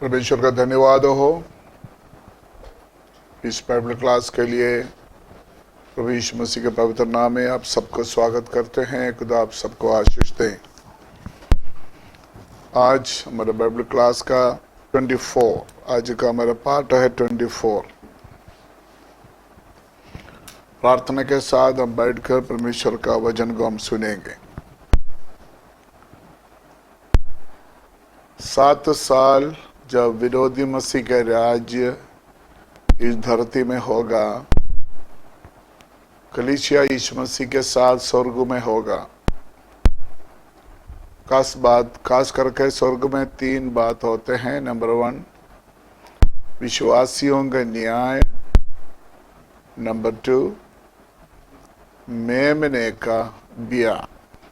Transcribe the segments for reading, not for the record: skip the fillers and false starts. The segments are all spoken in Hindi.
परमेश्वर का धन्यवाद हो इस बाइबल क्लास के लिए। प्रभु यीशु मसीह के पवित्र नाम में आप सबको स्वागत करते हैं। खुदा आप सबको आशीष दें। आज हमारा बाइबल क्लास का 24, आज का हमारा पाठ है 24। प्रार्थना के साथ हम बैठकर परमेश्वर का वचन को हम सुनेंगे। 7 साल जब विरोधी मसीह का राज्य इस धरती में होगा, कलीसिया यीशु मसीह के साथ स्वर्ग में होगा। खास करके स्वर्ग में 3 बात होते हैं। नंबर 1, विश्वासियों का न्याय। नंबर 2, मेमने का ब्याह।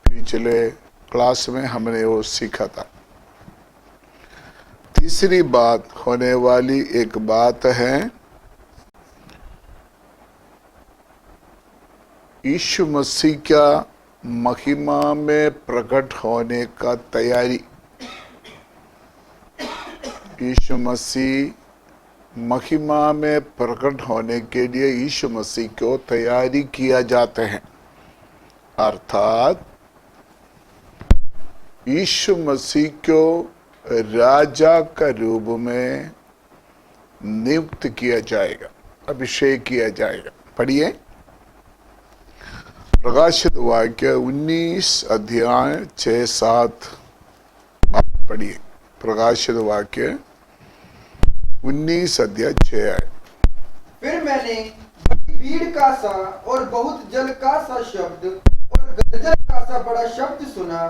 पिछले क्लास में हमने वो सीखा था। तीसरी बात होने वाली एक बात है यीशु मसीह का महिमा में प्रकट होने का तैयारी। यीशु मसीह महिमा में प्रकट होने के लिए यीशु मसीह को तैयारी किया जाते हैं, अर्थात यीशु मसीह को राजा का रूप में नियुक्त किया जाएगा, अभिषेक किया जाएगा। पढ़िए प्रकाशित वाक्य 19 अध्याय 6-7। आप पढ़िए प्रकाशित वाक्य 19 अध्याय 6। फिर मैंने बड़ी भीड़ का सा और बहुत जल का सा शब्द और गर्जन का सा बड़ा शब्द सुना,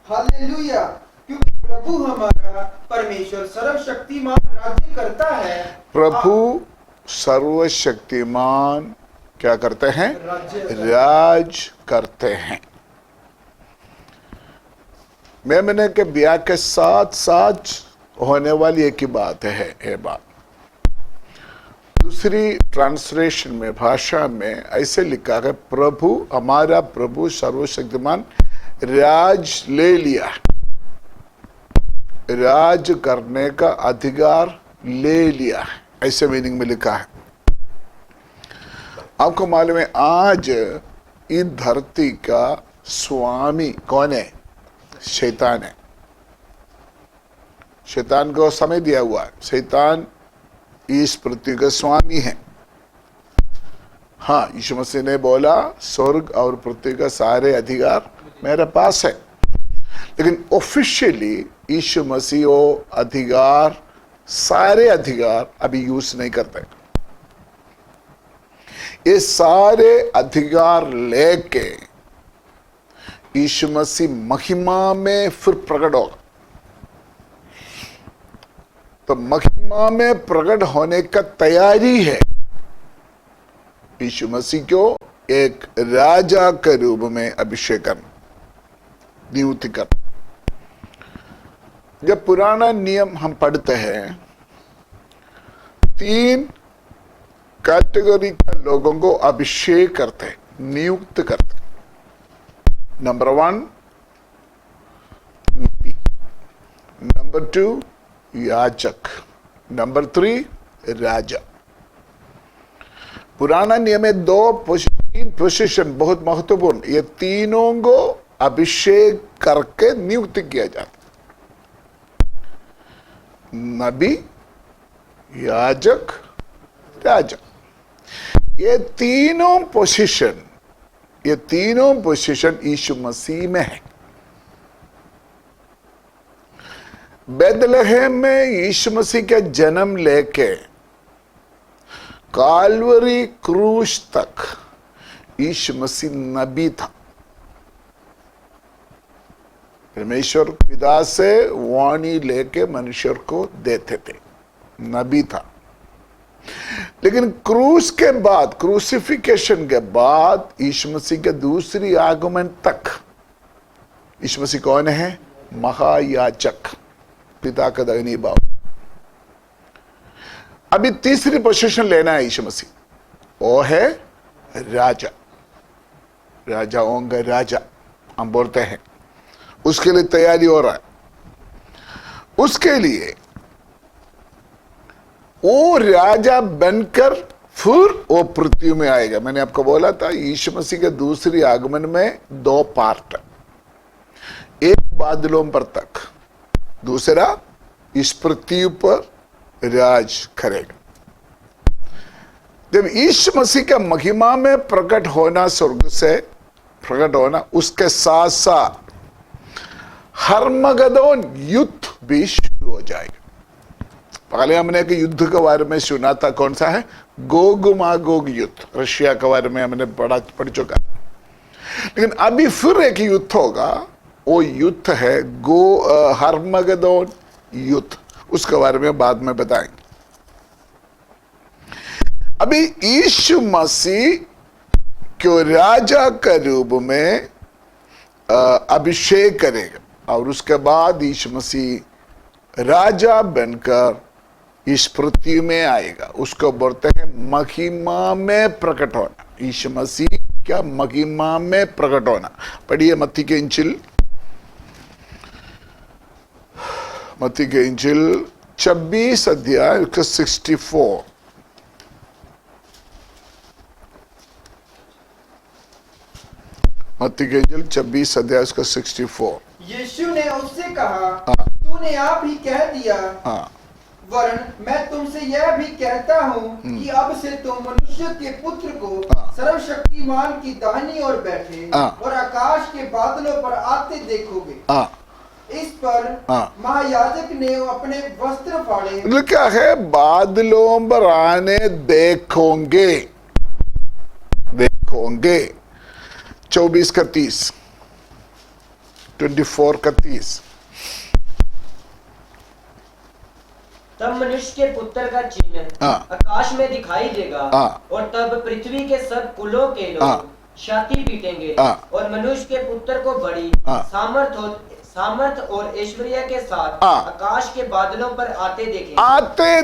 हालेलुया, क्योंकि प्रभु हमारा परमेश्वर सर्वशक्तिमान राज्य करता है। प्रभु सर्वशक्तिमान क्या करते हैं? राज करते हैं। मेमने के ब्याह के साथ साथ होने वाली एक ही बात है ये बात। दूसरी ट्रांसलेशन में, भाषा में ऐसे लिखा है, प्रभु हमारा प्रभु सर्वशक्तिमान राज ले लिया, राज करने का अधिकार ले लिया, ऐसे मीनिंग में लिखा है। आपको मालूम है आज इस धरती का स्वामी कौन है? शैतान है। शैतान को समय दिया हुआ है। शैतान इस पृथ्वी का स्वामी है। हाँ, यीशु मसीह ने बोला स्वर्ग और पृथ्वी का सारे अधिकार मेरे पास है, लेकिन ऑफिशियली यीशु मसीह वो अधिकार, सारे अधिकार अभी यूज नहीं करते। ये सारे अधिकार लेके यीशु मसीह महिमा में फिर प्रकट होगा। तो महिमा में प्रकट होने का तैयारी है यीशु मसीह को एक राजा के रूप में अभिषेक करना, नियुक्त करना। जब पुराना नियम हम पढ़ते हैं, 3 कैटेगरी के लोगों को अभिषेक करते, नियुक्त करते। नंबर 1 नबी, नंबर 2 याजक, नंबर 3 राजा। पुराना नियम में 3 पोजीशन बहुत महत्वपूर्ण, ये तीनों को अभिषेक करके नियुक्त किया जाता। नबी, याजक, राजा। ये तीनों पोजीशन यीशु मसीह में है। बेथलेहम में यीशु मसीह का जन्म लेके काल्वरी क्रूस तक यीशु मसीह नबी था। परमेश्वर पिता से वाणी लेके मनुष्य को देते थे, नबी था। लेकिन क्रूस के बाद, क्रूसिफिकेशन के बाद यीशु मसीह के दूसरी आगमन तक यीशु मसीह कौन है? महायाजक, पिता का दाहिनी भाव। अभी तीसरी पोजीशन लेना है यीशु मसीह, वो है राजा। राजाओं का राजा हम बोलते हैं। उसके लिए तैयारी हो रहा है। उसके लिए वो राजा बनकर फिर वो पृथ्वी में आएगा। मैंने आपको बोला था यीशु मसीह के दूसरी आगमन में 2 पार्ट है, एक बादलों पर तक, दूसरा इस पृथ्वी पर राज करेगा। जब यीशु मसीह का महिमा में प्रकट होना, स्वर्ग से प्रकट होना, उसके साथ साथ हर्मगदोन युद्ध भी शुरू हो जाएगा। पहले हमने एक युद्ध के बारे में सुना था, कौन सा है? गोग मागोग युद्ध, रशिया के बारे में हमने पढ़ चुका। लेकिन अभी फिर एक युद्ध होगा, वो युद्ध है हर्मगदोन युद्ध, उसके बारे में बाद में बताएंगे। अभी यीशु मसीह को राजा के रूप में अभिषेक करेगा और उसके बाद यीशु मसीह राजा बनकर इस पृथ्वी में आएगा। उसको बोलते हैं महिमा में प्रकट होना। यीशु मसीह क्या महिमा में प्रकट होना। पढ़िए मत्ती के इंजिल 26 अध्याय 64। मत्ती के इंजिल 26 अध्याय 64। यीशु ने उससे कहा, तूने आप ही कह दिया, वरन मैं तुमसे यह भी कहता हूँ कि अब से तुम मनुष्य के पुत्र को सर्वशक्तिमान की दाहिनी ओर बैठे और आकाश के बादलों पर आते देखोगे। इस पर महायाजक ने अपने वस्त्र फाड़े। क्या है? बादलों पर आने देखोगे, देखोगे। 24 का 30, 24 का 30। तब मनुष्य के पुत्र का चिन्ह आकाश में दिखाई देगा और तब पृथ्वी के सब कुलों के लोग छाती पीटेंगे और मनुष्य के पुत्र को बड़ी सामर्थ और ऐश्वर्य के साथ आकाश के बादलों पर आते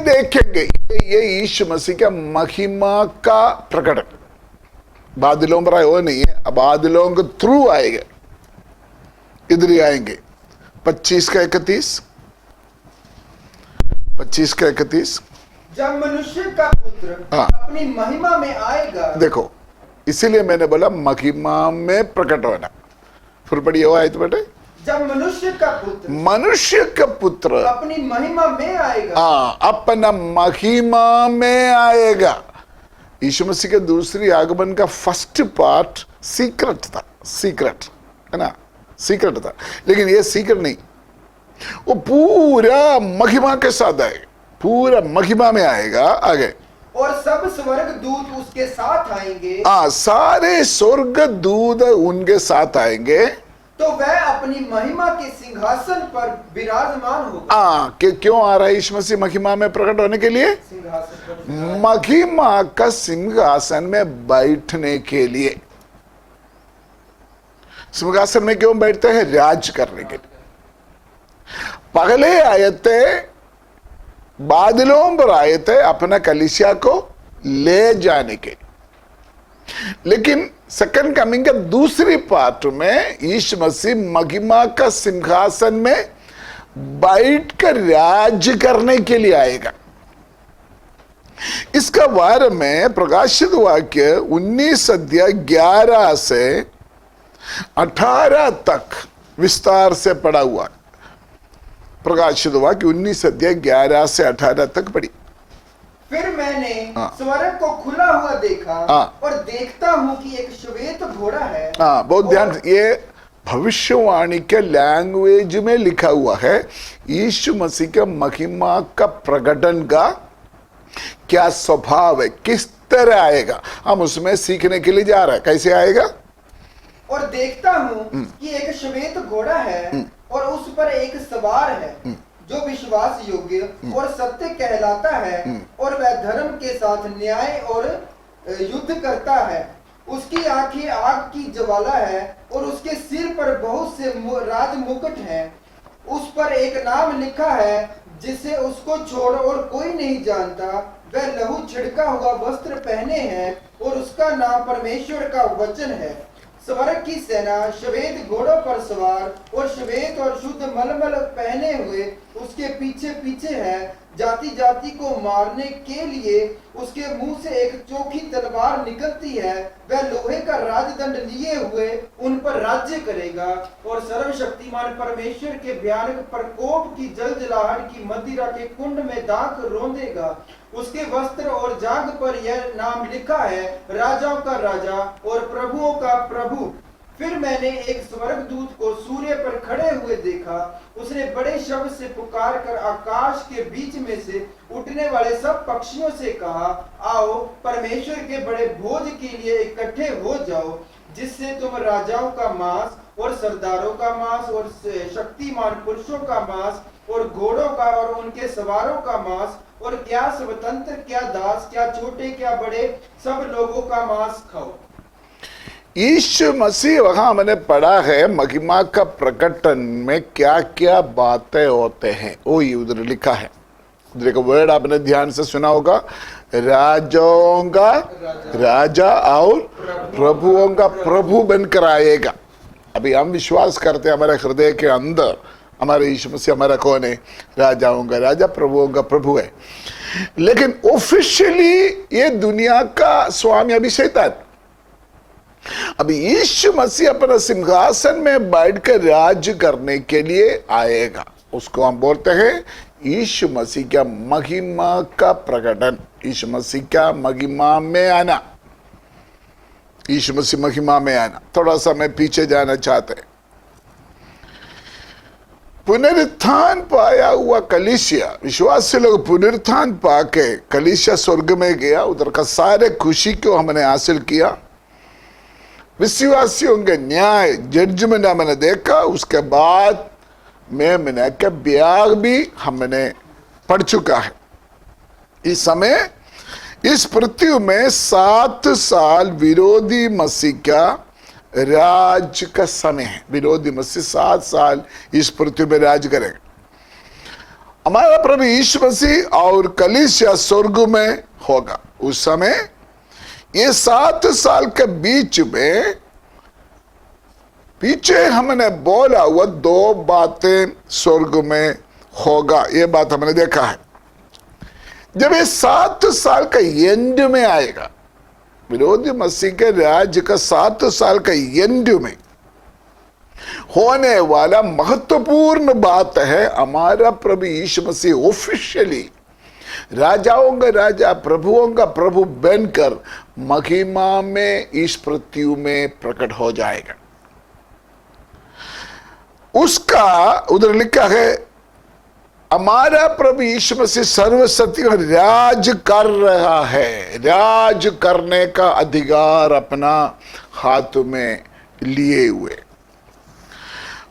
देखेंगे। ये यीशु मसीह का महिमा का प्रकट। बादलों पर आए वो नहीं है, बादलों के थ्रू आएगा, इधर ही आएंगे। 25 का 31, 25 का 31। जब मनुष्य का पुत्र अपनी महिमा में आएगा। देखो, इसीलिए मैंने बोला महिमा में प्रकट होना। फिर पढ़िए वो आयत बेटे। जब मनुष्य का पुत्र अपनी महिमा में आएगा। अपना महिमा में आएगा। यीशु मसीह के दूसरी आगमन का फर्स्ट पार्ट सीक्रेट था, सीक्रेट है ना, सीक्रेट था। लेकिन ये सीक्रेट नहीं, वो पूरा महिमा के साथ आएगा, पूरा महिमा में आएगा। आगे, और सब स्वर्ग दूत उसके साथ आएंगे। सारे स्वर्ग दूत उनके साथ आएंगे। तो वह अपनी महिमा के सिंहासन पर विराजमान होगा। क्यों आ रहा है यीशु मसीह महिमा में प्रकट होने के लिए? महिमा का सिंहासन में बैठने के लिए। सिंहासन में क्यों बैठते हैं? राज करने के लिए। पहले आए थे, बादलों पर आए थे अपना कलीसिया को ले जाने के। लेकिन सेकंड कमिंग के दूसरी पार्ट में यीशु मसीह महिमा का सिंहासन में बैठकर राज करने के लिए आएगा। इसका बारे में प्रकाशित वाक्य 19 अध्याय 11 से 18 तक विस्तार से पढ़ा हुआ। प्रकाशित वाक्य 19 अध्याय 11 से 18 तक पढ़ी। फिर मैंने स्वर्ग को खुला हुआ देखा और देखता हूं कि एक श्वेत घोड़ा है। बहुत ध्यान, ये भविष्यवाणी के लैंग्वेज में लिखा हुआ है। यीशु मसीह के महिमा का प्रकटन का क्या स्वभाव है, किस तरह आएगा, हम उसमें सीखने के लिए जा रहे हैं। कैसे आएगा? और देखता हूं कि एक श्वेत घोड़ा है और उस पर एक सवार है जो विश्वास योग्य और सत्य कहलाता है, और वह धर्म के साथ न्याय और युद्ध करता है। उसकी आंखें आग की ज्वाला है और उसके सिर पर बहुत से राज मुकुट हैं। उस पर एक नाम लिखा है जिसे उसको छोड़ और कोई नहीं जानता। वह लहू छिड़का हुआ वस्त्र पहने हैं और उसका नाम परमेश्वर का वचन है। स्वर्ग की सेना श्वेत घोड़ों पर सवार और श्वेत और शुद्ध मलमल पहने हुए उसके पीछे पीछे है, जाति जाति को मारने के लिए उसके मुंह से एक चोखी तलवार निकलती है। वह लोहे का राजदंड लिए हुए उन पर राज्य करेगा और सर्वशक्तिमान परमेश्वर के भयानक प्रकोप की जलजलाहट की मदिरा के कुंड में दाख रोंदेगा। उसके वस्त्र और जांघ पर यह नाम लिखा है, राजाओं का राजा और प्रभुओं का प्रभु। फिर मैंने एक स्वर्गदूत को सूर्य पर खड़े हुए देखा। उसने बड़े शब्द से पुकार कर आकाश के बीच में से उठने वाले सब पक्षियों से कहा, आओ परमेश्वर के बड़े भोज के लिए इकट्ठे हो जाओ, जिससे तुम राजाओं का मांस और सरदारों का मांस और शक्तिमान पुरुषों का मांस और घोड़ों का और उनके सवारों का मांस और क्या स्वतंत्र क्या दास क्या छोटे क्या बड़े सब लोगों का मांस खाओ। यीशु मसीह वहां हमने पढ़ा है महिमा का प्रकटन में क्या क्या बातें होते हैं, वो ही उधर लिखा है। उधर एक वर्ड आपने ध्यान से सुना होगा, राजाओं का राजा और प्रभुओं का प्रभु बनकर आएगा। अभी हम विश्वास करते हैं हमारे हृदय के अंदर हमारे यीशु मसीह हमारा कौन है, राजाओं का राजा प्रभुओं का प्रभु है। लेकिन ऑफिशियली ये दुनिया का स्वामी अभी शैतान। अभी यीशु मसीह अपना सिंहासन में बैठकर राज करने के लिए आएगा। उसको हम बोलते हैं यीशु मसीह का महिमा का प्रकटन, यीशु मसीह का महिमा में आना, यीशु मसीह महिमा में आना। थोड़ा सा मैं पीछे जाना चाहते हैं। पुनरुत्थान पाया हुआ कलीसिया, विश्वासी लोग पुनरुत्थान पाके कलीसिया स्वर्ग में गया, उधर का सारे खुशी को हमने हासिल किया। विश्वासियों के न्याय जजमेंट हमने देखा। उसके बाद में मैंने का ब्याह भी हमने पढ़ चुका है। इस समय इस पृथ्वी में 7 साल विरोधी मसीह का राज का समय है। विरोधी मसीह 7 साल इस पृथ्वी में राज करेगा। हमारा प्रभु यीशु मसीह और कलीसिया स्वर्ग में होगा। उस समय ये 7 साल के बीच में पीछे हमने बोला हुआ 2 बातें स्वर्ग में होगा, ये बात हमने देखा है। जब ये 7 साल का एंड में आएगा, विरोधी मसीह के राज्य का 7 साल का एंड में होने वाला महत्वपूर्ण बात है, हमारा प्रभु यीशु मसीह ऑफिशियली राजाओं का राजा प्रभुओं का प्रभु बनकर महिमा में इस पृथ्वी में प्रकट हो जाएगा। उसका उधर लिखा है, हमारा प्रभु यीशु मसीह सर्वशक्ति में राज कर रहा है, राज करने का अधिकार अपना हाथ में लिए हुए।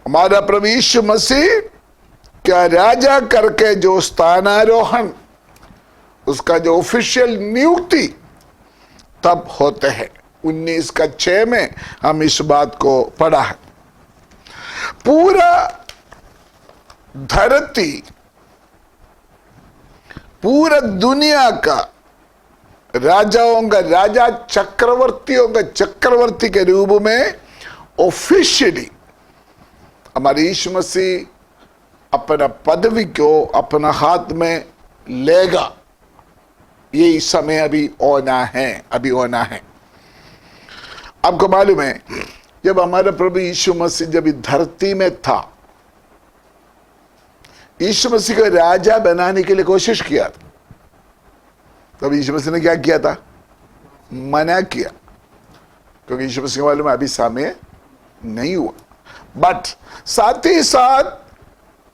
हमारा प्रभु यीशु मसीह क्या राजा करके जो स्थानारोहण, उसका जो ऑफिशियल नियुक्ति तब होते हैं। 19:6 में हम इस बात को पढ़ा है। पूरा धरती, पूरा दुनिया का राजाओं का राजा चक्रवर्तियों का चक्रवर्ती के रूप में ऑफिशियली हमारे यीशु मसीह अपना पदवी को अपना हाथ में लेगा। ये समय अभी होना है, अभी होना है। आपको मालूम है, जब हमारा प्रभु यीशु मसीह जब धरती में था, यीशु मसीह को राजा बनाने के लिए कोशिश किया था। तब यीशु मसीह ने क्या किया था? मना किया, क्योंकि यीशु मसीह मालूम है अभी समय नहीं हुआ। बट साथ ही साथ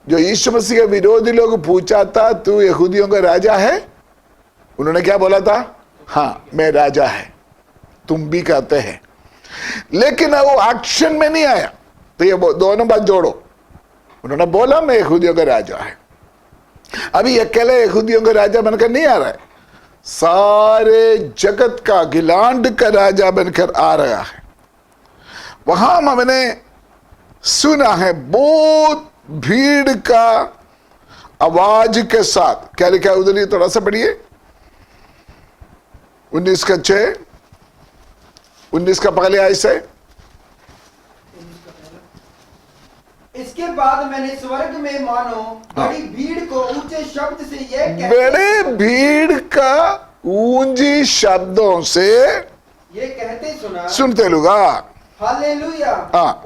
जो यीशु मसीह के विरोधी लोग पूछा था, तू यहूदियों का राजा है? उन्होंने क्या बोला था? हाँ, मैं राजा है, तुम भी कहते हैं। लेकिन वो एक्शन में नहीं आया। तो ये दोनों बात जोड़ो। उन्होंने बोला मैं यहूदियों का राजा है, अभी अकेले यहूदियों का राजा बनकर नहीं आ रहा है, सारे जगत का गिलांड का राजा बनकर आ रहा है। वहां हमने सुना है बहुत भीड़ का आवाज के साथ, क्या लिखा है उधर, थोड़ा सा पढ़िए। 19:6, 19 का पहले आयत से। इसके बाद मैंने स्वर्ग में मानो बड़ी भीड़ को ऊंचे शब्द से ये बड़े भीड़ का ऊंची शब्दों से कहते सुना, सुनते लोग। हालेलुया,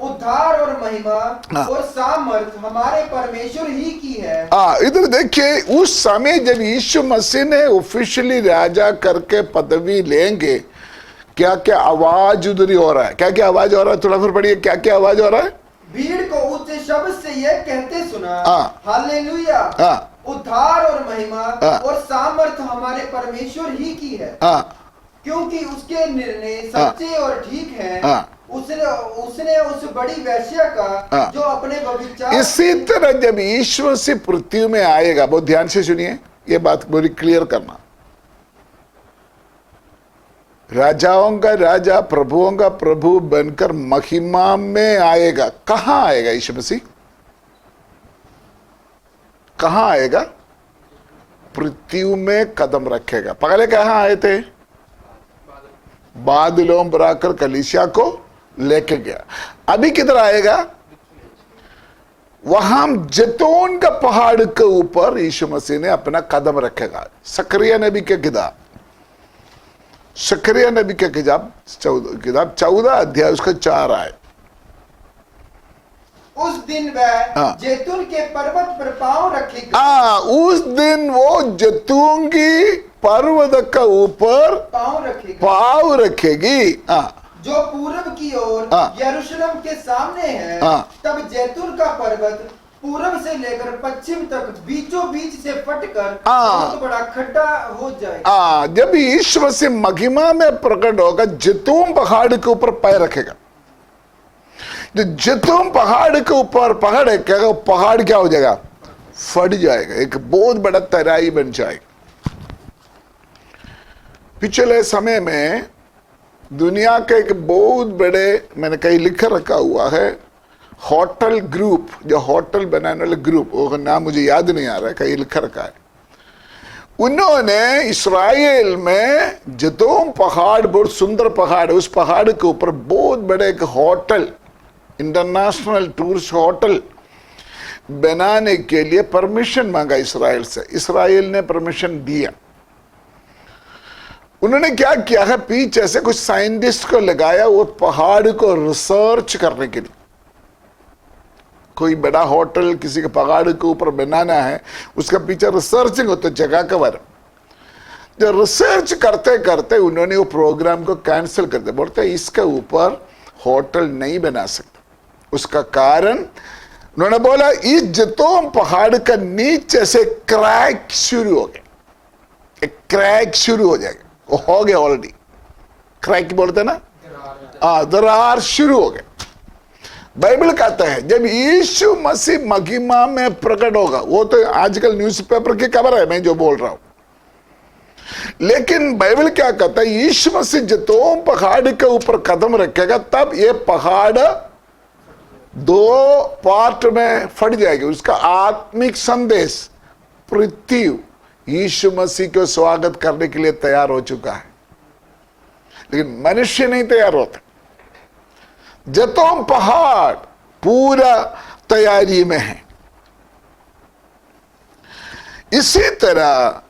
उद्धार और महिमा और सामर्थ हमारे परमेश्वर ही की है। इधर देखिए, उस समय जब यीशु मसीह ने ऑफिशियली राजा करके पदवी लेंगे, क्या क्या आवाज उधर ही हो रहा है, क्या क्या आवाज हो रहा है, थोड़ा फिर पढ़िए, क्या क्या आवाज हो रहा है। भीड़ को ऊंचे शब्द से ये कहते सुना, हालेलुया, उद्धार और महिमा और सामर्थ हमारे परमेश्वर ही की है, क्योंकि उसके निर्णय सच्चे और ठीक हैं। उसने उस बड़ी वेश्या का जो अपने व्यभिचार। इसी तरह जब ईश्वर से पृथ्वी में आएगा, बहुत ध्यान से सुनिए, ये बात बड़ी क्लियर करना, राजाओं का राजा, प्रभुओं का प्रभु बनकर महिमा में आएगा। कहां आएगा यीशु मसीह? कहां आएगा? पृथ्वी में कदम रखेगा। पहले कहां आए थे? बादलों पर आकर कलीसिया को लेके गया। अभी किधर आएगा? वहां जैतून का पहाड़ के ऊपर यीशु मसीह ने अपना कदम रखेगा। सकरिया नबी के किताब, सकरिया नबी के किताब 14 अध्याय उसका 4 आए। उस दिन वह जैतून के पर्वत पर पांव रखेगा। उस दिन वो जैतून की पर्वत का ऊपर पांव रखेगी। जो पूर्व की ओर यरूशलेम के सामने है। तब जैतून का पर्वत पूर्व से लेकर पश्चिम तक बीचों बीच से फटकर बहुत बड़ा खड्डा हो जाएगा। जब ईश्वर से महिमा में प्रकट होगा, जैतून पहाड़ के ऊपर पैर रखेगा। जो जैतून पहाड़ के ऊपर पहाड़ रखेगा, पहाड़ क्या हो जाएगा? फट जाएगा, एक बहुत बड़ा तराई बन जाएगा। पिछले समय में दुनिया के एक बहुत बड़े, मैंने कहीं लिखा रखा हुआ है, होटल ग्रुप, जो होटल बनाने वाले ग्रुप, वो नाम मुझे याद नहीं आ रहा है, कहीं लिखा रखा है। उन्होंने इस्राएल में जैतून पहाड़, बहुत सुंदर पहाड़ है, उस पहाड़ के ऊपर बहुत बड़े एक होटल, इंटरनेशनल टूरिस्ट होटल बनाने के लिए परमिशन मांगा इसराइल से। इसराइल ने परमिशन दिया। उन्होंने क्या किया है, पीछे से कुछ साइंटिस्ट को लगाया वो पहाड़ को रिसर्च करने के लिए। कोई बड़ा होटल किसी के पहाड़ के ऊपर बनाना है, उसका पीछे रिसर्चिंग होता है, जगह का बारे। जो रिसर्च करते करते उन्होंने वो प्रोग्राम को कैंसिल कर दिया। बोलते इसके ऊपर होटल नहीं बना सकते। उसका कारण उन्होंने बोला, इस जैतून पहाड़ का नीचे से क्रैक शुरू हो गया, एक क्रैक शुरू हो जाएगा, वो हो गया ऑलरेडी। क्रैक बोलते ना, दरार शुरू हो गया। बाइबल कहता है जब यीशु मसीह महिमा में प्रकट होगा, वो तो आजकल न्यूज़पेपर की खबर है मैं जो बोल रहा हूं, लेकिन बाइबल क्या कहता है, यीशु मसीह जैतून पहाड़ के ऊपर कदम रखेगा, तब ये पहाड़ 2 पार्ट में फट जाएगी। उसका आत्मिक संदेश पृथ्वी यीशु मसीह को स्वागत करने के लिए तैयार हो चुका है, लेकिन मनुष्य नहीं तैयार होता। जैतून पहाड़ पूरा तैयारी में है। इसी तरह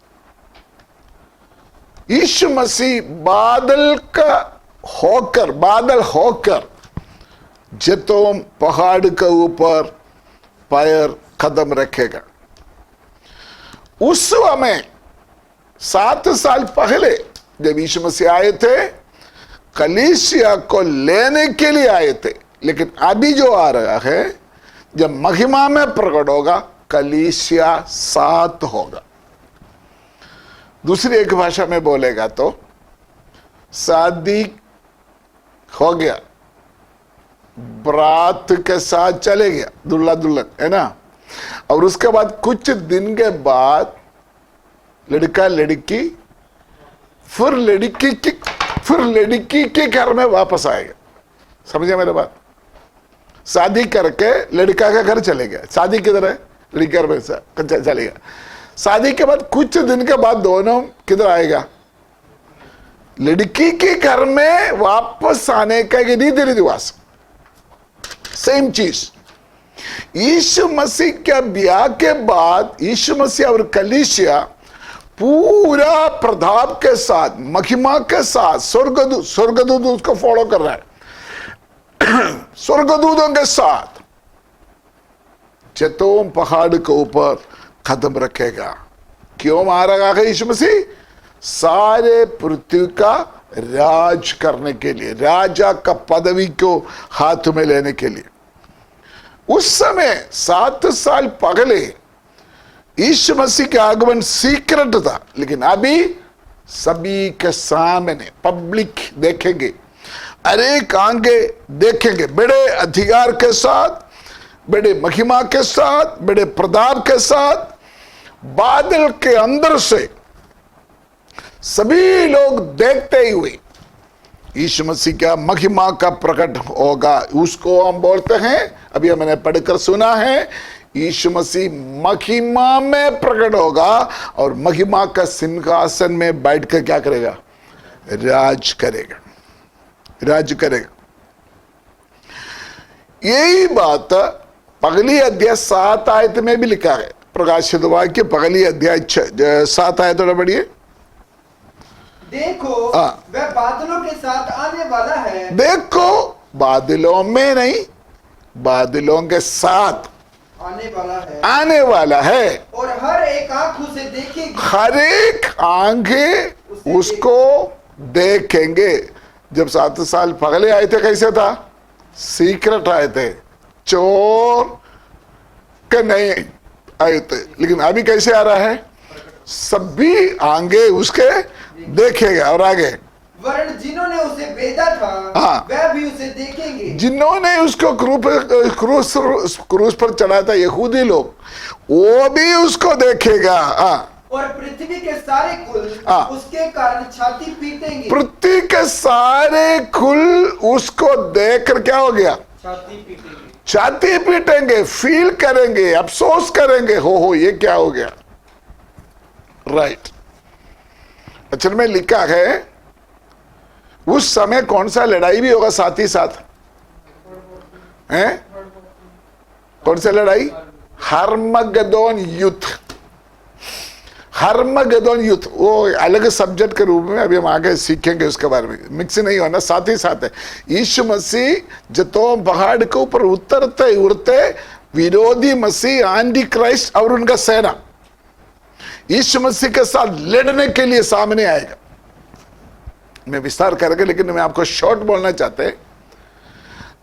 यीशु मसीह बादल होकर जैतून पहाड़ के ऊपर पैर कदम रखेगा। उस समय 7 साल पहले जब यीशु मसीह आए थे, कलीसिया को लेने के लिए आए थे, लेकिन अभी जो आ रहा है, जब महिमा में प्रकट होगा, कलीसिया साथ होगा। दूसरी एक भाषा में बोलेगा तो शादी हो गया, बारात के साथ चले गया दुल्हा दुल्हन, है ना, और उसके बाद कुछ दिन के बाद लड़का लड़की फिर लड़की के घर में वापस आएगा। समझे मेरे बात? शादी करके लड़का का घर चले गया, शादी किधर है? लड़की घर में चले गया। शादी के बाद कुछ दिन के बाद दोनों किधर आएगा? लड़की के घर में वापस आने का रीति रिवाज सेम चीज। यीशु मसीह के ब्याह के बाद यीशु मसीह और कलीसिया पूरा प्रताप के साथ, महिमा के साथ, स्वर्गदूत उसको फॉलो कर रहा है, स्वर्गदूतों के साथ जैतून पहाड़ के ऊपर कदम रखेगा। क्यों मारा गया यीशु मसीह? सारे पृथ्वी का राज करने के लिए, राजा का पदवी को हाथ में लेने के लिए। उस समय 7 साल पहले यीशु मसीह का आगमन सीक्रेट था, लेकिन अभी सभी के सामने पब्लिक देखेंगे, अनेक आंगे देखेंगे, बड़े अधिकार के साथ, बड़े महिमा के साथ, बड़े प्रताप के साथ, बादल के अंदर से सभी लोग देखते हुए यीशु मसीह का महिमा का प्रकट होगा। उसको हम बोलते हैं, अभी हमने पढ़कर सुना है, यीशु मसीह महिमा में प्रकट होगा और महिमा का सिंहासन में बैठकर क्या करेगा? राज करेगा, राज करेगा। यही बात पहली अध्याय 7 आयत में भी लिखा है। प्रकाशित वाक्य पहली अध्याय 7 आयत थोड़ा बढ़िए। देखो वह बादलों के साथ आने वाला है। देखो, बादलों में नहीं, बादलों के साथ आने वाला है, आने वाला है। और हर एक आंख उसे देखेगी, हर एक आंखें उसको देखेंगे। जब 7 साल पहले आए थे कैसे था? सीक्रेट आए थे, चोर के नहीं आए थे, लेकिन अभी कैसे आ रहा है? सभी आंगे उसके देखेगा। और आगे, वरन जिन्होंने उसे भेजा था वह भी उसे देखेंगे। जिन्होंने उसको क्रूस पर चढ़ाया था, यहूदी लोग, वो भी उसको देखेगा। और पृथ्वी के सारे कुल उसके कारण छाती पीटेंगे। पृथ्वी के सारे कुल उसको देखकर क्या हो गया? छाती पीटेंगे, छाती पीटेंगे, फील करेंगे, अफसोस करेंगे, हो ये क्या हो गया। राइट। अचल में लिखा है उस समय कौन सा लड़ाई भी होगा साथ ही साथ है? कौन सा लड़ाई? हर्मगदोन युद्ध। हर्मगदोन युद्ध वो अलग सब्जेक्ट के रूप में अभी हम आगे सीखेंगे, उसके बारे में मिक्स नहीं होना, साथ ही साथ है। यीशु मसीह जैतून पहाड़ के ऊपर उतरते उड़ते विरोधी मसीह एंटी क्राइस्ट और उनका सेना यीशु मसीह के साथ लड़ने के लिए सामने आएगा। मैं विस्तार करेंगे, लेकिन मैं आपको शॉर्ट बोलना चाहते हैं।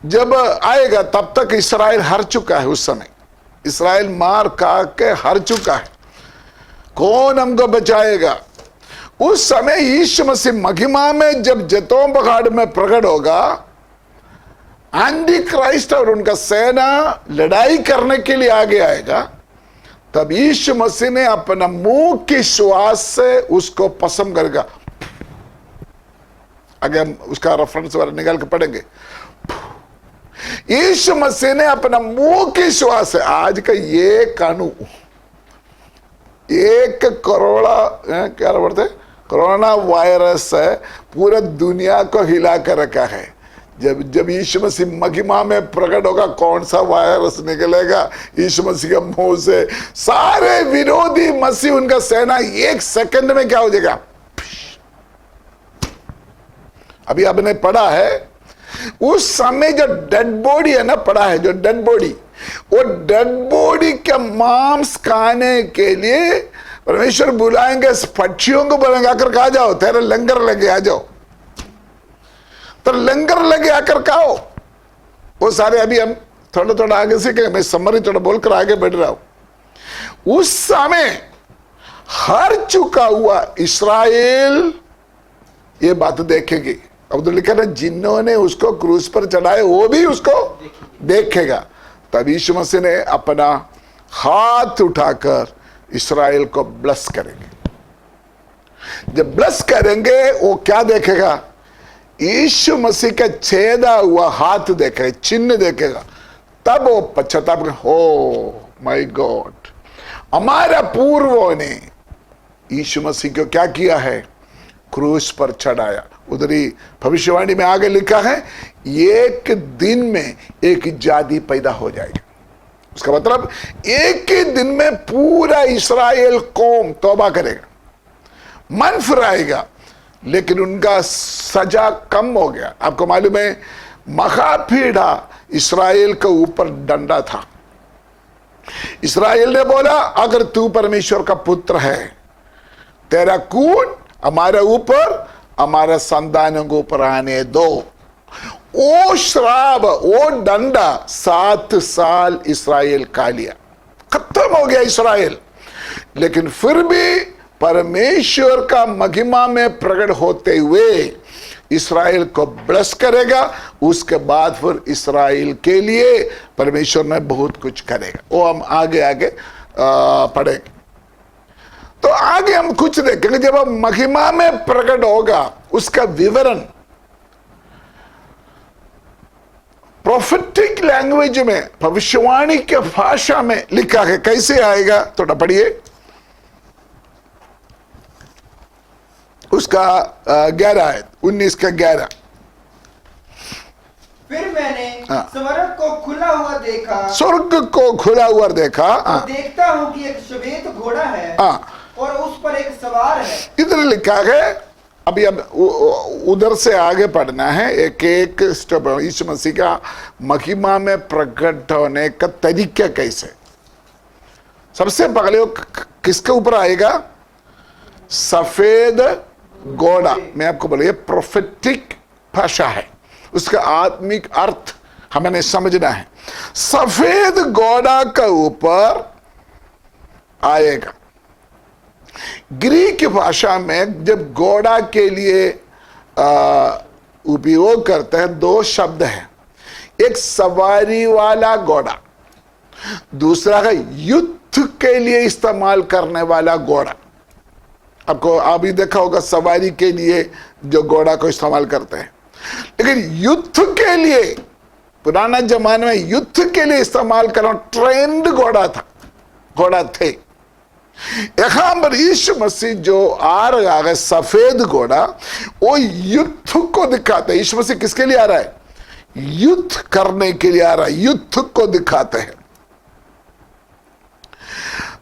जब आएगा तब तक इस्राएल हार चुका है। उस समय इस्राएल मार खा के हार चुका है। कौन हमको बचाएगा? उस समय यीशु मसीह महिमा में जब जैतून पहाड़ में प्रकट होगा, एंटी क्राइस्ट और उनका सेना लड़ाई करने के लिए आगे आएगा, तब यीशु मसीह ने अपना मुंह की श्वास से उसको पसंद करेगा। अगर हम उसका रेफरेंस वाला निकाल के पढ़ेंगे, यीशु मसीह ने अपना मुंह की श्वास से, आज का ये कानू 1 करोड़ क्या बोलते, कोरोना वायरस है, पूरा दुनिया को हिला कर रखा है। जब यीशु मसीह महिमा में प्रकट होगा, कौन सा वायरस निकलेगा यीशु मसीह के मुंह से? सारे विरोधी मसीह, उनका सेना 1 सेकंड में क्या हो जाएगा? अभी आपने पढ़ा है उस समय जो डेड बॉडी है ना, पढ़ा है जो डेड बॉडी, वो डेड बॉडी के मांस खाने के लिए परमेश्वर बुलाएंगे, पक्षियों को बोलेंगे आकर खा जाओ, तेरे लंगर लगे आ जाओ, तो लंगर लगे आकर खाओ। वो सारे अभी हम थोड़ा थोड़ा आगे सीखेंगे, मैं समरी थोड़ा बोलकर आगे बढ़ रहा हूं। उस समय हार चुका हुआ इस्राएल ये बात देखेगी। अब तो लिखा ना, जिन्होंने उसको क्रूस पर चढ़ाए वो भी उसको देखेगा। तब यीशु मसीह ने अपना हाथ उठाकर इस्राएल को ब्लेस करेंगे। जब ब्लेस करेंगे, वो क्या देखेगा? यीशु मसीह का छेदा हुआ हाथ देखेगा, चिन्ह देखेगा। तब वो पश्चाताप, हो माय गॉड, हमारा पूर्वों ने यीशु मसीह को क्या किया है? क्रूस पर चढ़ाया। उधर ही भविष्यवाणी में आगे लिखा है, एक दिन में एक जाति पैदा हो जाएगी। उसका मतलब एक ही दिन में पूरा इस्राएल कौम तौबा करेगा, मन फिराएगा, लेकिन उनका सजा कम हो गया। आपको मालूम है महापीढ़ा इस्राएल के ऊपर डंडा था। इस्राएल ने बोला अगर तू परमेश्वर का पुत्र है, तेरा खून हमारे ऊपर, हमारा संतानों के ऊपर आने दो। वो श्राप, वो डंडा 7 साल इस्राएल का लिया, खत्म हो गया इस्राएल। लेकिन फिर भी परमेश्वर का महिमा में प्रकट होते हुए इस्राएल को ब्लेस करेगा। उसके बाद फिर इस्राएल के लिए परमेश्वर ने बहुत कुछ करेगा। वो हम आगे आगे पढ़ेंगे। तो आगे हम कुछ देखेंगे जब हम महिमा में प्रकट होगा, उसका विवरण प्रोफेटिक लैंग्वेज में, भविष्यवाणी के भाषा में लिखा है। कैसे आएगा थोड़ा पढ़िए। उसका 11 19 का 11। फिर मैंने स्वर्ग को खुला हुआ देखा, स्वर्ग को खुला हुआ देखा, और देखता हूँ कि एक श्वेत घोड़ा है और उस पर एक सवार है। इधर लिखा है। अभी अब उधर से आगे पढ़ना है, एक एक स्टेप। यीशु मसीह का महिमा में प्रकट होने का तरीका कैसे। सबसे पहले वो किसके ऊपर आएगा? सफेद घोड़ा। मैं आपको बोला ये प्रोफेटिक भाषा है, उसका आत्मिक अर्थ हमें समझना है। सफेद घोड़ा के ऊपर आएगा। ग्रीक भाषा में जब घोड़ा के लिए उपयोग करते हैं, 2 शब्द हैं। एक सवारी वाला घोड़ा, दूसरा है युद्ध के लिए इस्तेमाल करने वाला घोड़ा। आपको अभी देखा होगा सवारी के लिए जो घोड़ा को इस्तेमाल करते हैं, लेकिन युद्ध के लिए पुराना जमाने में युद्ध के लिए इस्तेमाल करना ट्रेंड घोड़ा थे। यहां पर यीशु मसीह जो आ रहा है सफेद घोड़ा, वो युद्ध को दिखाते हैं। यीशु मसीह किसके लिए आ रहा है? युद्ध करने के लिए आ रहा है, युद्ध को दिखाते हैं।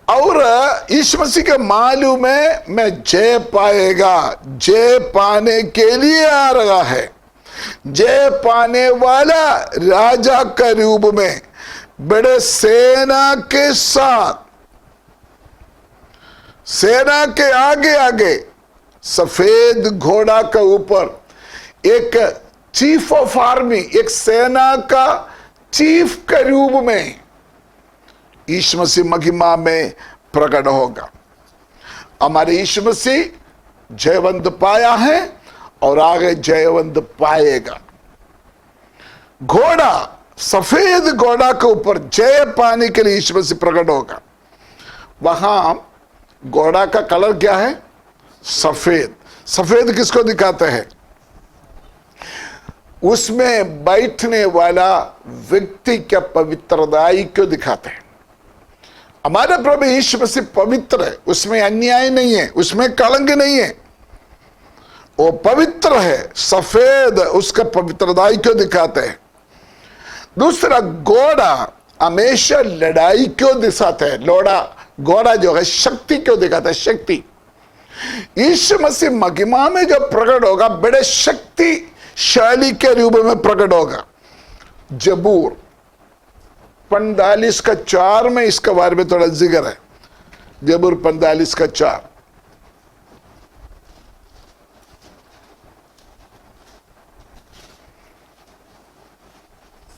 और यीशु मसीह के मालूम है मैं जय पाएगा, जय पाने के लिए आ रहा है। जय पाने वाला राजा के रूप में बड़े सेना के साथ, सेना के आगे आगे सफेद घोड़ा के ऊपर एक चीफ ऑफ आर्मी, एक सेना का चीफ के रूप में यीशु मसीह महिमा में प्रकट होगा। हमारे यीशु मसीह जयवंत पाया है और आगे जयवंत पाएगा। घोड़ा, सफेद घोड़ा के ऊपर जय पाने के लिए यीशु मसीह प्रकट होगा। वहां घोड़ा का कलर क्या है? सफेद। सफेद किसको दिखाते हैं? उसमें बैठने वाला व्यक्ति के पवित्रताई को दिखाते हैं। हमारा प्रभु यीशु मसीह पवित्र है, उसमें अन्याय नहीं है, उसमें कलंक नहीं है, वो पवित्र है। सफेद उसका पवित्रताई को दिखाते हैं। दूसरा, घोड़ा हमेशा लड़ाई क्यों दिखाते हैं? घोड़ा जो है शक्ति क्यों दिखाता है? शक्ति। यीशु मसीह महिमा में जो प्रकट होगा बड़े शक्तिशाली के रूप में प्रकट होगा। जबूर 45 का 4 में इसके बारे में थोड़ा जिक्र है। जबूर 45 का 4।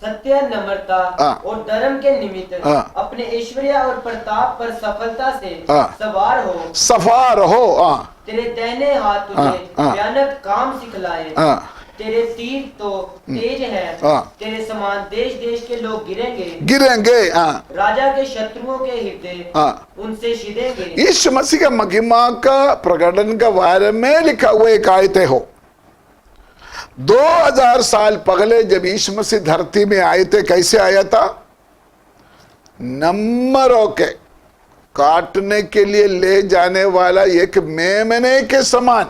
सत्य, नम्रता और धर्म के निमित्त अपने ऐश्वर्य और प्रताप पर सफलता से सवार हो। तेरे दाहिने हाथ तुझे भयानक काम सिखलाए। तेरे तीर तो तेज है। तेरे समान देश देश के लोग गिरेंगे। राजा के शत्रुओं के हृदय उनसे छिदेंगे। यीशु मसीह का महिमा का प्रकटन का बारे में लिखा हुआ एक आयत हो। 2000 साल पहले जब यीशु मसीह धरती में आए थे, कैसे आया था? नम्र होके काटने के लिए ले जाने वाला एक मेमने के समान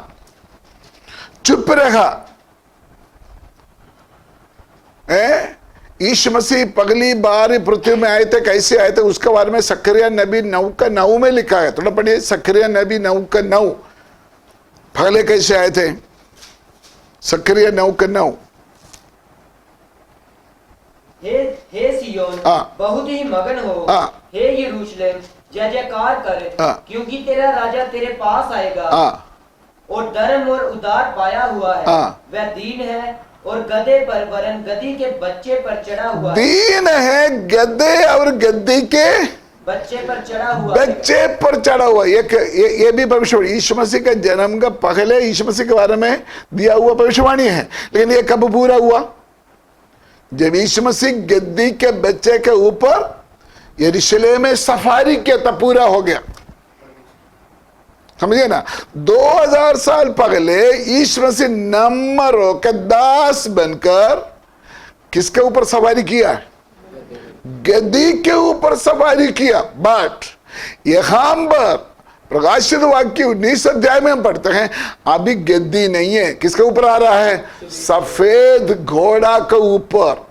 चुप रहा। यीशु मसीह पगली बार पृथ्वी में आए थे, कैसे आए थे, उसके बारे में सक्रिया नबी 9:9 में लिखा है। थोड़ा पढ़िए, सक्रिया नबी 9:9, पगले कैसे आए थे, सक्रिया 9:9। हे सियोन, बहुत ही मगन हो। हे यरूशलेम, जय जयकार कर, क्योंकि तेरा राजा तेरे पास आएगा। और धर्म और उद्धार पाया हुआ है। वह दीन है और गधे पर, वरन गधी के बच्चे पर चढ़ा हुआ है। दीन है, गधे और गद्दी के बच्चे पर चढ़ा हुआ, बच्चे पर चढ़ा हुआ। ये भी भविष्यवाणी यीशु मसीह के जन्म का पहले यीशु मसीह के बारे में दिया हुआ भविष्यवाणी है। लेकिन ये कब पूरा हुआ, जब यीशु मसीह गद्दी के बच्चे के ऊपर यरूशलेम में सफारी किया तब पूरा हो गया। समझिए ना, 2000 साल पहले यीशु मसीह नम्बरों के दास बनकर किसके ऊपर सवारी किया, गद्दी के ऊपर सवारी किया। बट यहां पर प्रकाशित वाक्य 19 अध्याय में हम पढ़ते हैं, अभी गद्दी नहीं है, किसके ऊपर आ रहा है, सफेद घोड़ा के ऊपर।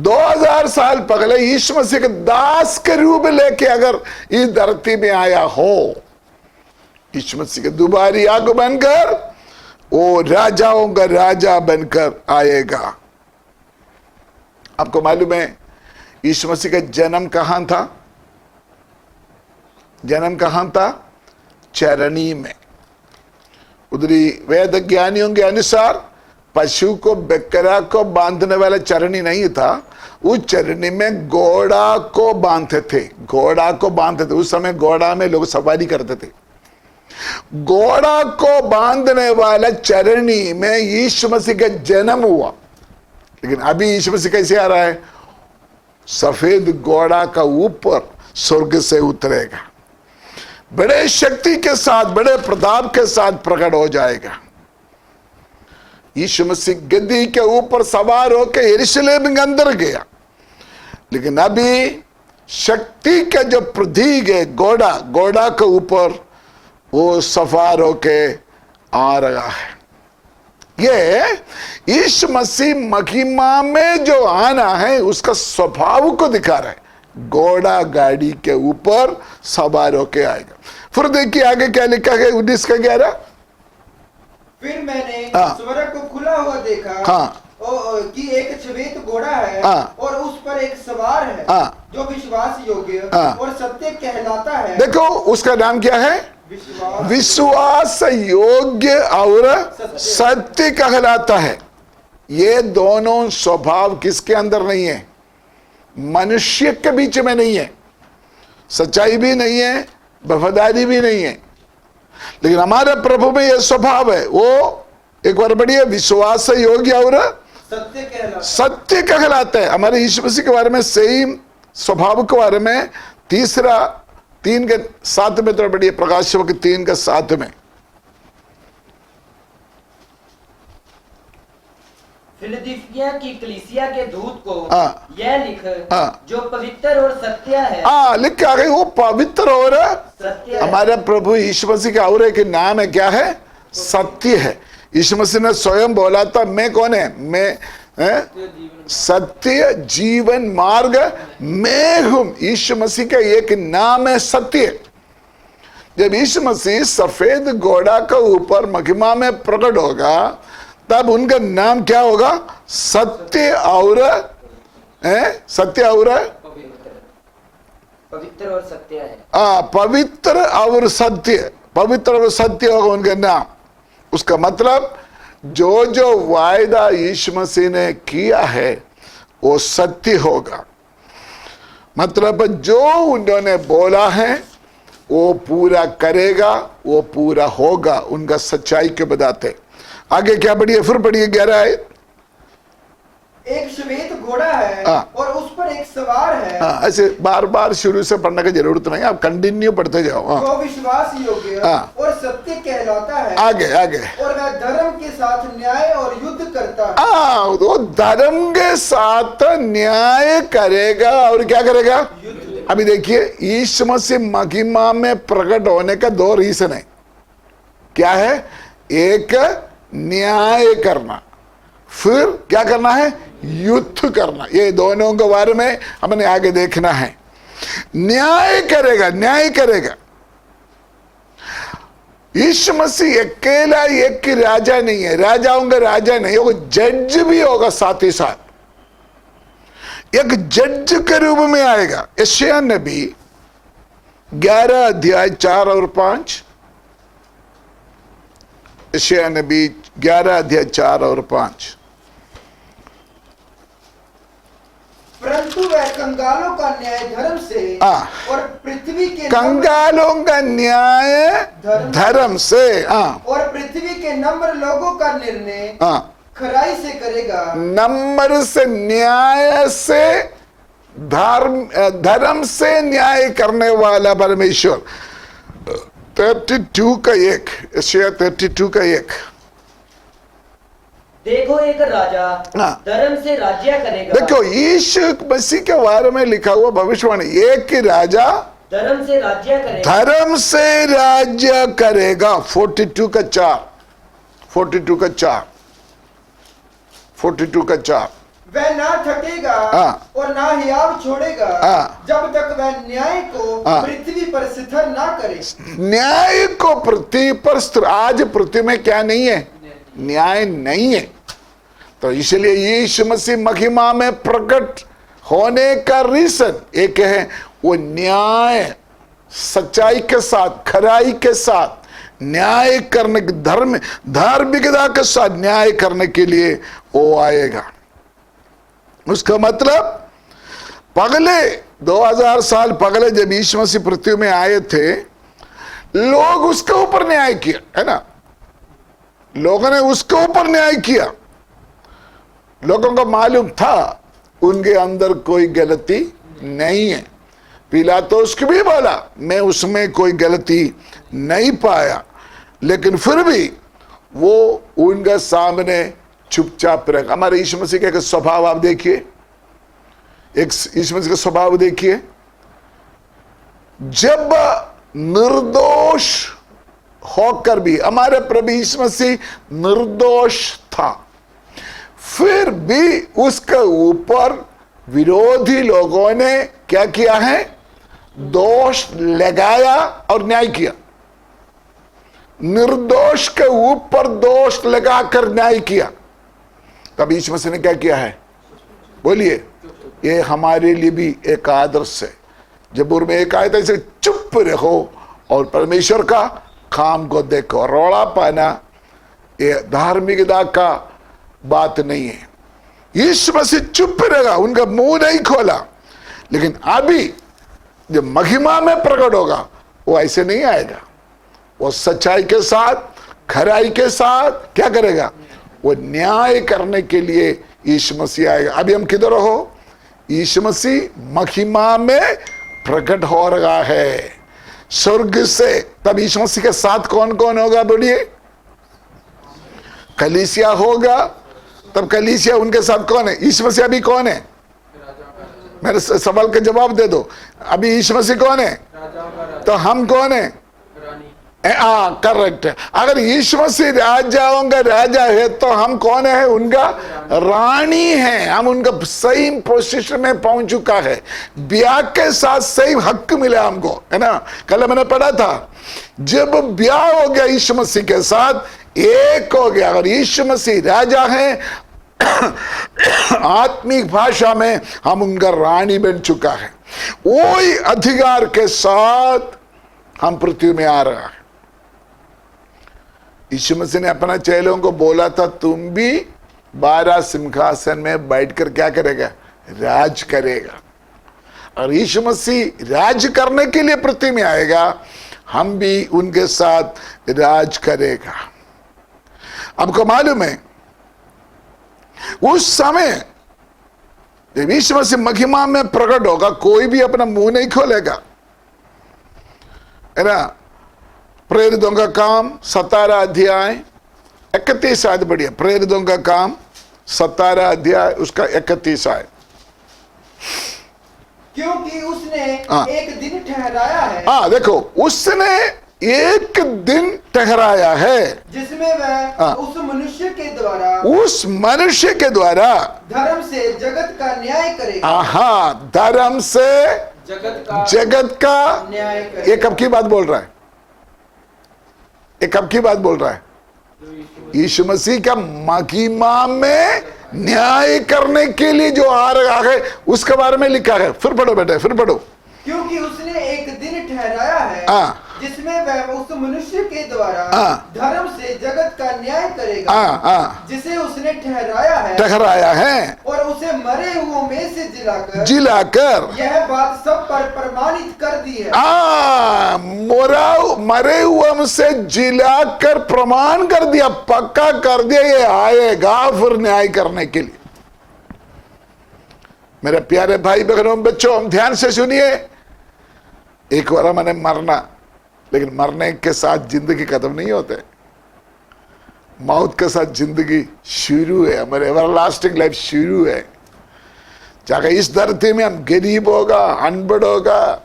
2000 साल पहले यीशु मसीह के दास के रूप लेके अगर इस धरती में आया हो, यीशु मसीह के दोबारी आग बनकर वो राजाओं का राजा बनकर आएगा। आपको मालूम है यीशु मसीह का जन्म कहां था, जन्म कहां था, चरनी में। उधरी वेद ज्ञानियों के अनुसार पशु को, बकरा को बांधने वाला चरनी नहीं था, उस चरनी में घोड़ा को बांधते थे, घोड़ा को बांधते थे। उस समय घोड़ा में लोग सवारी करते थे। घोड़ा को बांधने वाला चरनी में यीशु मसीह का जन्म हुआ। लेकिन अभी यीशु मसीह कैसे आ रहा है, सफेद घोड़ा का ऊपर स्वर्ग से उतरेगा, बड़े शक्ति के साथ, बड़े प्रताप के साथ प्रकट हो जाएगा। यीशु मसीह गद्दी के ऊपर सवार होकर यरूशलेम के अंदर गया। लेकिन अभी शक्ति का जो प्रतीक है घोड़ा, घोड़ा के ऊपर वो सवार होके आ रहा है। ये यीशु मसीह महिमा में जो आना है उसका स्वभाव को दिखा रहा है। घोड़ा गाड़ी के ऊपर सवार होके आएगा। फिर देखिए आगे क्या लिखा है 19:11। फिर मैंने स्वर्ग को खुला हुआ देखा, कि एक श्वेत घोड़ा है, और उस पर एक सवार है, जो विश्वास योग्य और सत्य कहलाता है। देखो उसका नाम क्या है, विश्वास योग्य और सत्य कहलाता है। ये दोनों स्वभाव किसके अंदर नहीं है, मनुष्य के बीच में नहीं है। सच्चाई भी नहीं है, वफादारी भी नहीं है। लेकिन हमारे प्रभु में यह स्वभाव है। वो एक बार बढ़िया, विश्वास योग्य और सत्य कहलाता है। हमारे यीशु मसीह के बारे में सेम स्वभाव के बारे में 3:7 में तो बढ़िया, प्रकाश के 3:7 में। फिलदिल्फिया की कलीसिया के दूत को यह लिख, जो पवित्र और सत्य है। लिखा है वो पवित्र और सत्य। हमारे प्रभु यीशु मसीह का और एक नाम है, क्या है, सत्य है। यीशु मसीह ने स्वयं बोला था, मैं कौन है, मैं सत्य जीवन मार्ग मैं हूं। यीशु मसीह का एक नाम है सत्य। जब यीशु मसीह सफेद घोड़ा के ऊपर महिमा में प्रकट होगा तब उनका नाम क्या होगा, सत्य और सत्य और पवित्र और सत्य है। पवित्र और सत्य, पवित्र और सत्य होगा उनका नाम। उसका मतलब जो जो वायदा यीशु मसीह ने किया है वो सत्य होगा। मतलब जो उन्होंने बोला है वो पूरा करेगा, वो पूरा होगा। उनका सच्चाई के बताते। आगे क्या बढ़िए, फिर बढ़िए 11 है। एक श्वेत घोड़ा है और उस पर एक सवार है। ऐसे बार बार शुरू से पढ़ने की जरूरत नहीं, आप कंटिन्यू पढ़ते जाओ। जो विश्वास योग्य और सत्य कहलाता है। आगे आगे। और वह धर्म के साथ न्याय और युद्ध करता है। वो धर्म के साथ न्याय करेगा और क्या करेगा, अभी देखिए यीशु मसीह महिमा में प्रकट होने का 2 रीजन है। क्या है, एक न्याय करना, फिर क्या करना है, युद्ध करना। ये दोनों के बारे में हमने आगे देखना है। न्याय करेगा, न्याय करेगा। यीशु मसीह अकेला एक राजा नहीं है, राजाओं का राजा नहीं, वो जज भी होगा साथ ही साथ, एक जज के रूप में आएगा। यशायाह नबी 11 अध्याय 4 और 5, यशायाह नबी 11 अध्याय 4 और 5। परंतु वह कंगालों का न्याय धर्म से और पृथ्वी के कंगालों का न्याय धर्म से और पृथ्वी के नम्र लोगों का निर्णय खराई से करेगा। नंबर से, न्याय से, धर्म से न्याय करने वाला परमेश्वर। 32 का 1, यशायाह 32 का 1। देखो एक राजा धर्म से राज्य करेगा। देखो यीशु मसीह के बारे में लिखा हुआ भविष्यवाणी, एक ही राजा धर्म से राज्य करेगा, धर्म से राज्य करेगा। 42 का 4, 42 का 4, 42 का 4। वह ना थकेगा और ना हियाव छोड़ेगा जब तक वह न्याय को पृथ्वी पर स्थिर ना करे। न्याय को पृथ्वी पर स्थिर, आज पृथ्वी में क्या नहीं है? न्याय नहीं है। तो इसलिए यीशु मसीह महिमा में प्रकट होने का रीजन एक है, वो न्याय सच्चाई के साथ, खराई के साथ न्याय करने के, धार्मिकता के साथ न्याय करने के लिए वो आएगा। उसका मतलब पगले 2000 साल पगले जब यीशु मसीह पृथ्वी में आए थे, लोग उसके ऊपर न्याय किया, है ना? लोगों ने उसके ऊपर न्याय किया। लोगों को मालूम था उनके अंदर कोई गलती नहीं है। पिलातुस को भी बोला, मैं उसमें कोई गलती नहीं पाया, लेकिन फिर भी वो उनके सामने चुपचाप रहेगा। हमारे यीशु मसीह का स्वभाव आप देखिए, एक यीशु मसीह का स्वभाव देखिए। जब निर्दोष होकर भी हमारे प्रभु यीशु मसीह निर्दोष था, फिर भी उसके ऊपर विरोधी लोगों ने क्या किया है? दोष लगाया और न्याय किया। निर्दोष के ऊपर दोष लगाकर न्याय किया। तब यीशु मसीह ने क्या किया है? बोलिए। ये हमारे लिए भी एक आदर्श है। जबूर में एक आयत है, चुप रहो और परमेश्वर का काम को देखो। रोड़ा पाना ये धार्मिकता का बात नहीं है। यीशु मसीह चुप रहेगा, उनका मुंह नहीं खोला। लेकिन अभी जब महिमा में प्रकट होगा, वो ऐसे नहीं आएगा। वो सच्चाई के साथ, खराई के साथ क्या करेगा? वो न्याय करने के लिए यीशु मसीह आएगा। अभी हम किधर हो? यीशु मसीह महिमा में प्रकट हो रहा है स्वर्ग से। तब यीशु मसीह के साथ कौन कौन होगा? बोलिए। कलीसिया होगा। तब कलीसिया उनके साथ कौन है? यीशु मसीह अभी कौन है? मेरे सवाल का जवाब दे दो। अभी यीशु मसीह कौन है? तो हम कौन है? करेक्ट है। अगर यीशु मसीह राजाओं का राजा है तो हम कौन है? उनका रानी है। हम उनका सही पोजीशन में पहुंच चुका है। ब्याह के साथ सही हक मिला हमको, है ना? कल मैंने पढ़ा था, जब ब्याह हो गया यीशु मसीह के साथ, एक हो गया। अगर यीशु मसीह राजा है, आत्मिक भाषा में हम उनका रानी बन चुका है। वही अधिकार के साथ हम पृथ्वी में आ रहा है। यीशु मसीह ने अपना चेलों को बोला था, तुम भी 12 सिंहासन में बैठकर क्या करेगा? राज करेगा। और यीशु मसीह राज करने के लिए पृथ्वी में आएगा, हम भी उनके साथ राज करेगा। आपको मालूम है, उस समय जब यीशु मसीह महिमा में प्रकट होगा, कोई भी अपना मुंह नहीं खोलेगा, है ना? प्रेरितों का काम 17 अध्याय 31 आयत बढ़िया। प्रेरितों का काम 17 अध्याय उसका 31 आयत। क्योंकि उसने एक दिन ठहराया है। देखो, उसने एक दिन ठहराया है जिसमें वह उस मनुष्य के द्वारा धर्म से जगत का न्याय करेगा। हाँ, धर्म से जगत का न्याय करेगा। ये कब की बात बोल रहा है? ये कब की बात बोल रहा है? यीशु मसीह का महिमा में न्याय करने के लिए जो आ रहा है उसके बारे में लिखा है। फिर पढ़ो बेटे, फिर पढ़ो। क्योंकि उसने एक दिन ठहराया है जिसमें वह उस मनुष्य के द्वारा धर्म से जगत का न्याय करेगा, जिसे उसने ठहराया है और उसे मरे हुओं में से जिलाकर यह बात सब पर प्रमाणित कर दी है। मरे हुओं से जिलाकर प्रमाण कर दिया, पक्का कर दिया, ये आएगा फिर न्याय करने के लिए। मेरे प्यारे भाई बहनों बच्चों, हम ध्यान से सुनिए। एक बार मैंने मरना, लेकिन मरने के साथ जिंदगी खत्म नहीं होते, मौत के साथ जिंदगी शुरू है, हमारे एवरलास्टिंग लाइफ शुरू है। चाहे इस धरती में हम गरीब होगा, अनपढ़ होगा,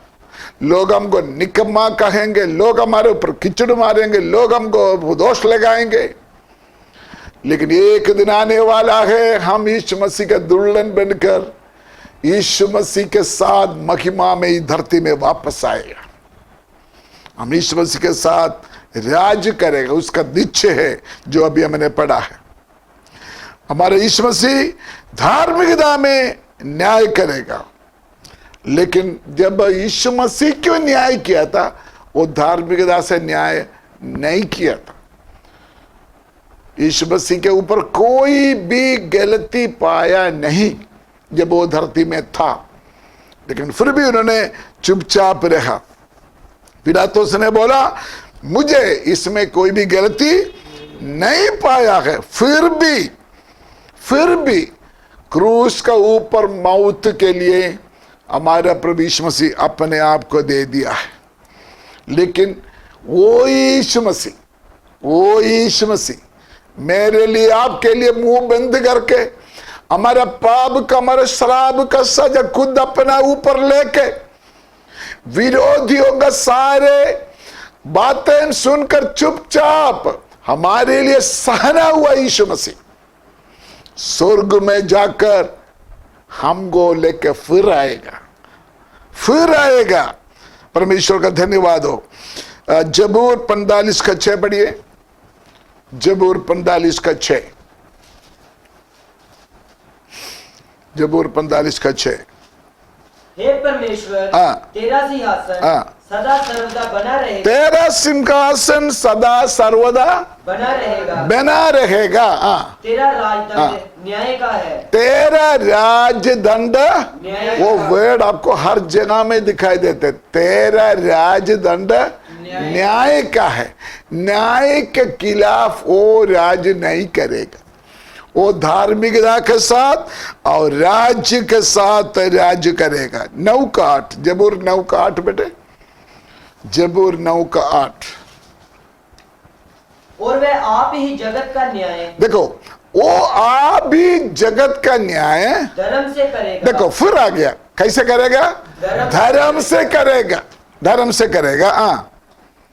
लोग हमको निकम्मा कहेंगे, लोग हमारे ऊपर कीचड़ मारेंगे, लोग हमको दोष लगाएंगे, लेकिन एक दिन आने वाला है हम यीशु मसीह का दुल्हन बनकर यीशु मसीह के साथ महिमा में इस धरती में वापस आएगा। हम यीशु मसीह के साथ राज करेगा, उसका निश्चय है जो अभी हमने पढ़ा है। हमारे यीशु मसीह धार्मिकता में न्याय करेगा, लेकिन जब यीशु मसीह क्यों न्याय किया था, वो धार्मिकता से न्याय नहीं किया था। यीशु मसीह के ऊपर कोई भी गलती पाया नहीं जब वो धरती में था, लेकिन फिर भी उन्होंने चुपचाप रहा। पिलातुस ने बोला मुझे इसमें कोई भी गलती नहीं पाया है, फिर भी क्रूस का ऊपर मौत के लिए हमारा प्रभु यीशु मसीह अपने आप को दे दिया है। लेकिन वो यीशु मसीह मेरे लिए, आपके लिए मुंह बंद करके हमारा पाप का, हमारे शराब का सजा खुद अपना ऊपर लेके, विरोधियों का सारे बातें सुनकर चुपचाप हमारे लिए सहना हुआ यीशु मसीह स्वर्ग में जाकर हमको लेके फिर आएगा। परमेश्वर का धन्यवाद हो। जबूर 45 का 6 पढ़िए। जबूर 45 का 6। जबूर 45 का 6। हे परमेश्वर, तेरा सिंहासन सदा सर्वदा बना रहेगा। तेरा सिंहासन सदा सर्वदा बना रहेगा। तेरा राजदंड न्याय का है। तेरा राजदंड, वो वर्ड आपको हर जगह में दिखाई देते। तेरा राजदंड न्याय का है। न्याय के खिलाफ वो राज नहीं करेगा, वो धार्मिकता के साथ और राज्य के साथ राज्य करेगा। 9 का 8, जबूर 9 का 8 बेटे, जबूर 9 का 8। और वह आप ही जगत का न्याय, देखो वो आप ही जगत का न्याय धर्म से करेगा। देखो फिर आ गया, कैसे करेगा? धर्म से करेगा, धर्म से करेगा।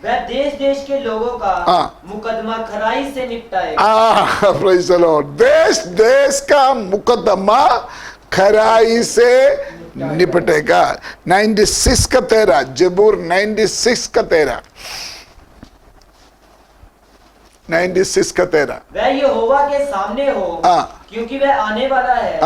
वह देश देश के लोगों का मुकदमा खराई से निपटाएगा। Praise the Lord. देश देश का मुकदमा खराई से निपटेगा। 96 का 13, जबूर 96 का 13, 96 का 13। वह यहोवा के सामने हो, क्योंकि वह आने वाला है।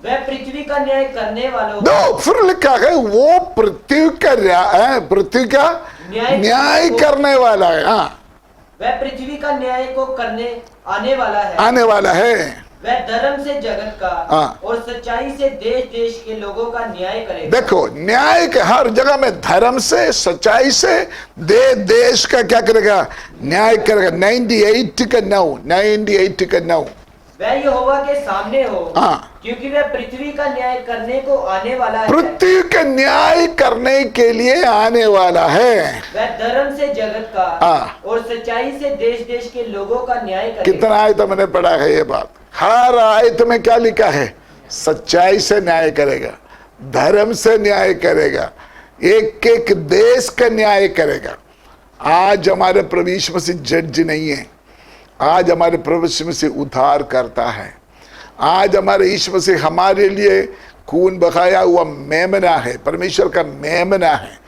वह पृथ्वी का न्याय करने वालों दो फिर लिखा है वो पृथ्वी का न्याय करने वाला है। वह पृथ्वी का न्याय को करने आने वाला है। वह धर्म से जगत का और सच्चाई से देश देश के लोगों का न्याय करेगा। देखो न्याय के हर जगह में धर्म से, सच्चाई से, देश का क्या करेगा? न्याय करेगा। 98 का 9। वह यहोवा के सामने हो, क्योंकि वह पृथ्वी का न्याय करने को आने वाला है। पृथ्वी का न्याय करने के लिए आने वाला है। वह धर्म से जगत का और सच्चाई से देश देश के लोगों का न्याय करेगा। कितना आयत मैंने पढ़ा है ये बात। हर आयत में क्या लिखा है? सच्चाई से न्याय करेगा, धर्म से न्याय करेगा, एक एक देश का न्याय करेगा। आज हमारे प्रभु यीशु मसीह जज नहीं है, आज हमारे प्रभु यीशु मसीह उद्धार करता है। आज हमारे यीशु मसीह हमारे लिए खून बहाया हुआ मेमना है, परमेश्वर का मेमना है,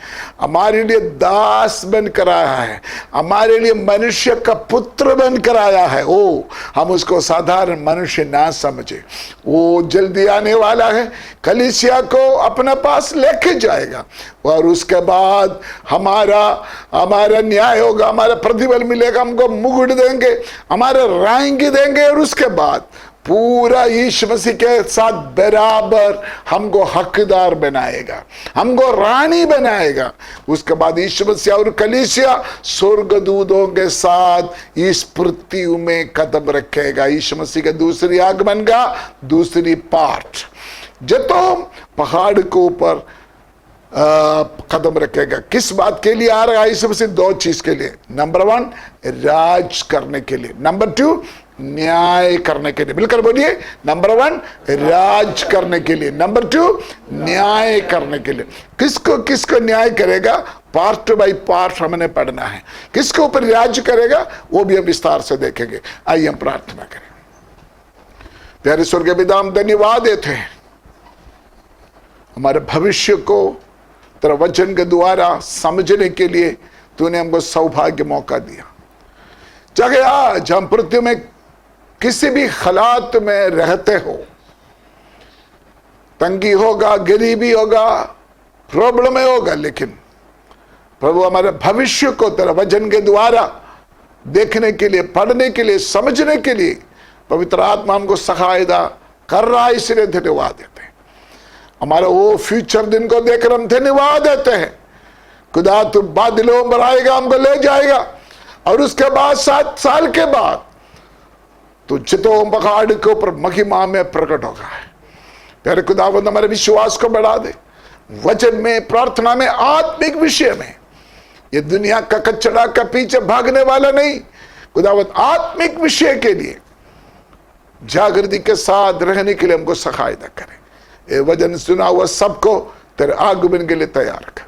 हमारे लिए दास बन कर आया है, हमारे लिए मनुष्य का पुत्र बन कर आया है। ओ हम उसको साधारण मनुष्य ना समझे, वो जल्दी आने वाला है, कलीसिया को अपने पास लेके जाएगा और उसके बाद हमारा न्याय होगा, हमारा प्रतिफल मिलेगा, हमको मुकुट देंगे, हमारे रंग देंगे और उसके बाद पूरा यीशु मसीह के साथ बराबर हमको हकदार बनाएगा, हमको रानी बनाएगा। उसके बाद यीशु मसीह और कलीसिया स्वर्गदूतों के साथ इस पृथ्वी में कदम रखेगा। यीशु मसीह के दूसरी आगमन का दूसरी पार्ट, जब तो पहाड़ के ऊपर कदम रखेगा। किस बात के लिए आ रहा है यीशु मसीह? दो चीज के लिए। नंबर 1 राज करने के लिए, नंबर 2 न्याय करने के लिए। मिलकर बोलिए, नंबर 1 राज करने के लिए, नंबर 2 न्याय करने के लिए। किसको न्याय करेगा? पार्ट बाय पार्ट हमने पढ़ना है। किसके ऊपर राज करेगा वो भी हम विस्तार से देखेंगे। आइए हम प्रार्थना करें। प्यारे स्वर्गीय पिता, हम धन्यवाद देते हैं हमारे भविष्य को तेरा वचन के द्वारा समझने के लिए तूने हमको सौभाग्य मौका दिया। चाहे आज हम पृथ्वी में किसी भी हालात में रहते हो, तंगी होगा, गरीबी होगा, प्रॉब्लम होगा, लेकिन प्रभु हमारे भविष्य को तेरा वचन के द्वारा देखने के लिए, पढ़ने के लिए, समझने के लिए पवित्र आत्मा हमको सहायता कर रहा है, इसलिए धन्यवाद देते हैं। हमारा वो फ्यूचर दिन को देखकर हम धन्यवाद देते हैं। खुदा तू बादलों पर आएगा, हमको ले जाएगा और उसके बाद 7 साल के बाद तो चितों पहाड़ के ऊपर महिमा में प्रकट होगा। प्यारे खुदावंद हमारे विश्वास को बढ़ा दे, वचन में, प्रार्थना में, आत्मिक विषय में। ये दुनिया का कचड़ा का पीछे भागने वाला नहीं, खुदावंद आत्मिक विषय के लिए जागृति के साथ रहने के लिए हमको सहायता करे। ये वचन सुना हुआ सबको तेरे आगमन के लिए तैयार कर।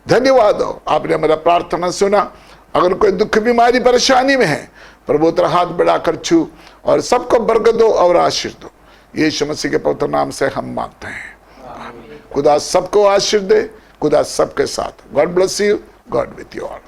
धन्यवाद हो, आपने हमारा प्रार्थना सुना। अगर कोई दुख, बीमारी, परेशानी में है, प्रभु तेरा हाथ बढ़ाकर छू और सबको बरकत दो और आशीष दो। यीशु मसीह के पवित्र नाम से हम मांगते हैं। खुदा सबको आशीष दे, खुदा सबके साथ। God bless you, God with you all.